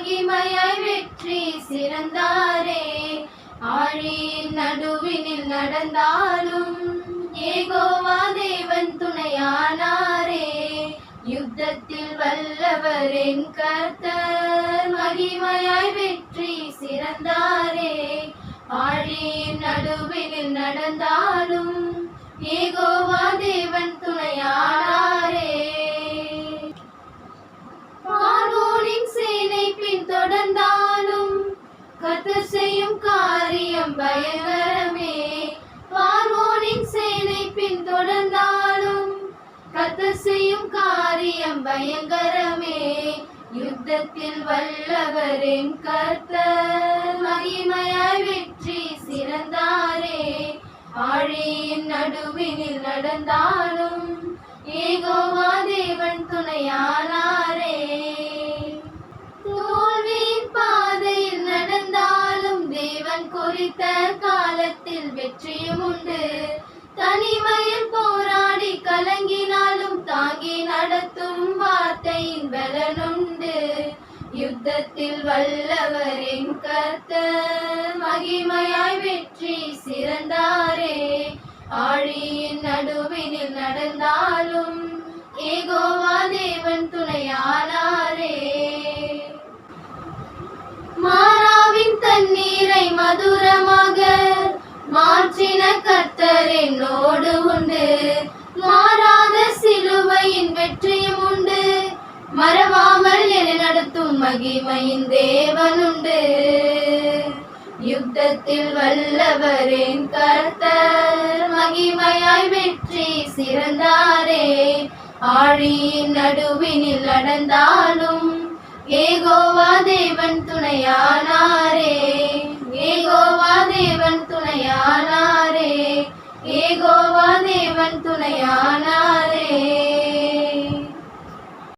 மகிமையாய் வெற்றி சிறந்தாரே. ஆழியின் நடுவினில் நடந்தாலும் யெகோவா தேவன் துணையானாரே. யுத்தத்தில் வல்லவர் என் கர்த்தர் மகிமையாய் வெற்றி சிறந்தாரே. ஆழியின் நடுவினில் நடந்தாலும் யெகோவா தேவன் துணையானாரே. பார்வோனின் சேனை பின்தொடர்ந்தாலும் கர்த்தர் செய்யும் காரியம் பயங்கரமே. பார்வோனின் சேனை பின்தொடர்ந்தாலும் கர்த்தர் செய்யும் காரியம் பயங்கரமே. யுத்தத்தில் வல்லவர் என் கர்த்தர் மகிமையாய் வெற்றி சிறந்தாரே. ஆழியின் நடுவினில் நடந்தாலும் யெகோவா தேவன் துணையானாரே. தோல்வியின் பாதையில் நடந்தாலும் தேவன் குறித்த காலத்தில் வெற்றியும் உண்டு. தனிமையில் போராடி கலங்கினாலும் தாங்கி நடத்தும் வார்த்தையின் பலனுண்டு. யுத்தத்தில் வல்லவர் என் கர்த்தர் மகிமையாய் வெற்றி சிறந்தாரே. ஆழியின் நடுவினில் நடந்தாலும் யெகோவா தேவன் துணையானாரே. மாறாவின் தண்ணீரை மதுரமாக மாற்றின கர்த்தர் என்னோடு உண்டு. மாறாத சிலுவையின் வெற்றியும் உண்டு. மறவாமல் என்னை நடத்தும் மகிமையின் தேவன் உண்டு. யுத்தத்தில் வல்லவர் என் கர்த்தர் மகிமையாய் வெற்றி சிறந்தாரே. ஆழியின் நடுவினில் நடந்தாலும் யெகோவா தேவன் துணையானாரே. யெகோவா தேவன் துணையானாரே. யெகோவா தேவன் துணையானாரே.